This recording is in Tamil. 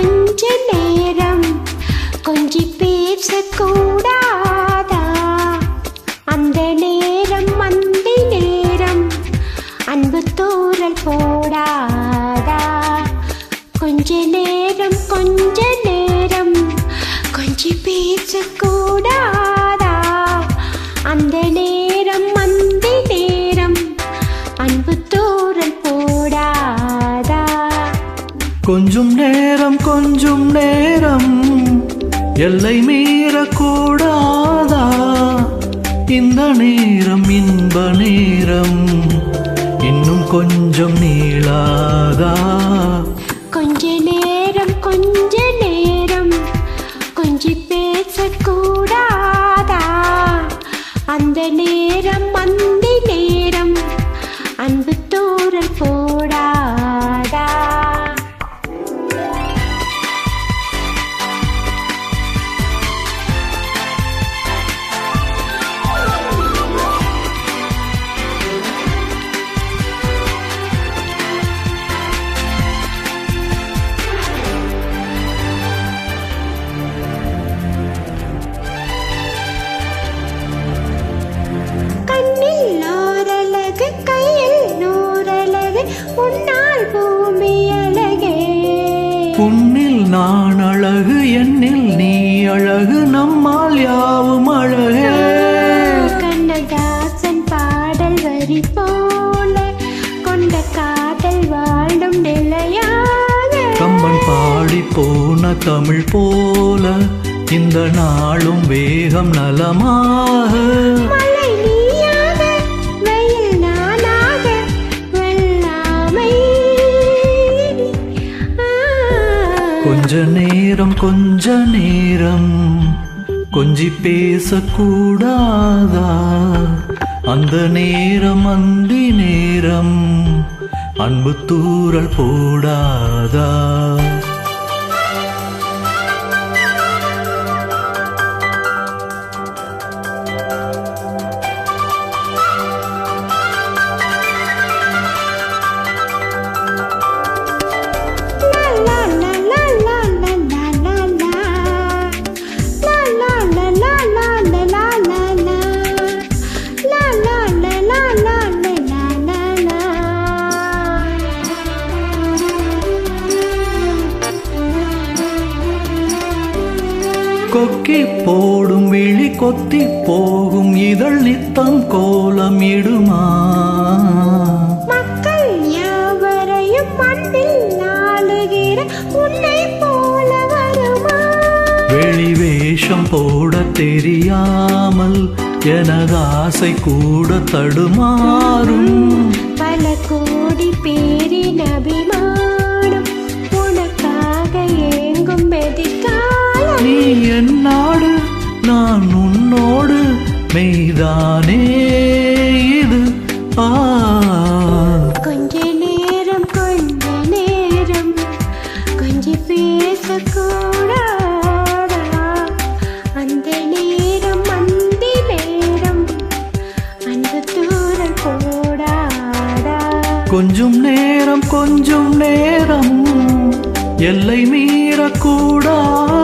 கொஞ்ச நேரம் கொஞ்சி பேசக்கூடாதா? அந்த நேரம் மந்தி நேரம் அன்பு தூரல் போடாதா? கொஞ்ச நேரம் கொஞ்சி பேசக்கூடாதா? அந்த நேரம் மந்தி நேரம் அன்பு தூரல் போடாதா? கொஞ்சம் நேரம் எல்லை மீறக்கூடாதா? இந்த நேரம் இன்ப நேரம் இன்னும் கொஞ்சம் நீளாதா? கொஞ்ச நேரம் கொஞ்சி பேசக்கூடாதா? அந்த நேரம் மந்தி நேரம் அன்பு தூரல் போடாதா? உன்னில் நான் அழகு, என்னில் நீ அழகு, நம்மால் யாவும் அழகே. கண்ணதாசன் பாடல் வரி போல கொண்ட காதல் வாழும் நிலையாக, கம்பன் பாடி போன தமிழ் போல இந்த நாளும் வேகம் நலமாக. மழை நீயாக வெயில் நானாக வெள்ளாமை. கொஞ்ச நேரம் கொஞ்சி பேசக்கூடாதா? அந்த நேரம் அந்தி நேரம் அன்பு தூரல் போடாதா? கொக்கி போடும் விழி கொத்தி போகும் இதழ் நித்தம் கோலம் இடுமா? மக்கள் யாவரையும் மண்ணில் நாளுகிற உன்னை போல வருமா? வெளி வேஷம் போட தெரியாமல் எனது ஆசை கூட தடுமாறும். பல கோடி பேரின் அபிமானம் உனக்காக ஏங்கும் மெதிக்காலம். நீ என்னோடு நான் உன்னோடு மெய்தானே இது. கொஞ்ச நேரம் கொஞ்சி பேசக்கூடாதா? அந்த நேரம் மந்தி நேரம் அன்பு தூரல் போடாதா? கொஞ்சம் நேரம் எல்லை மீறக்கூடாதா?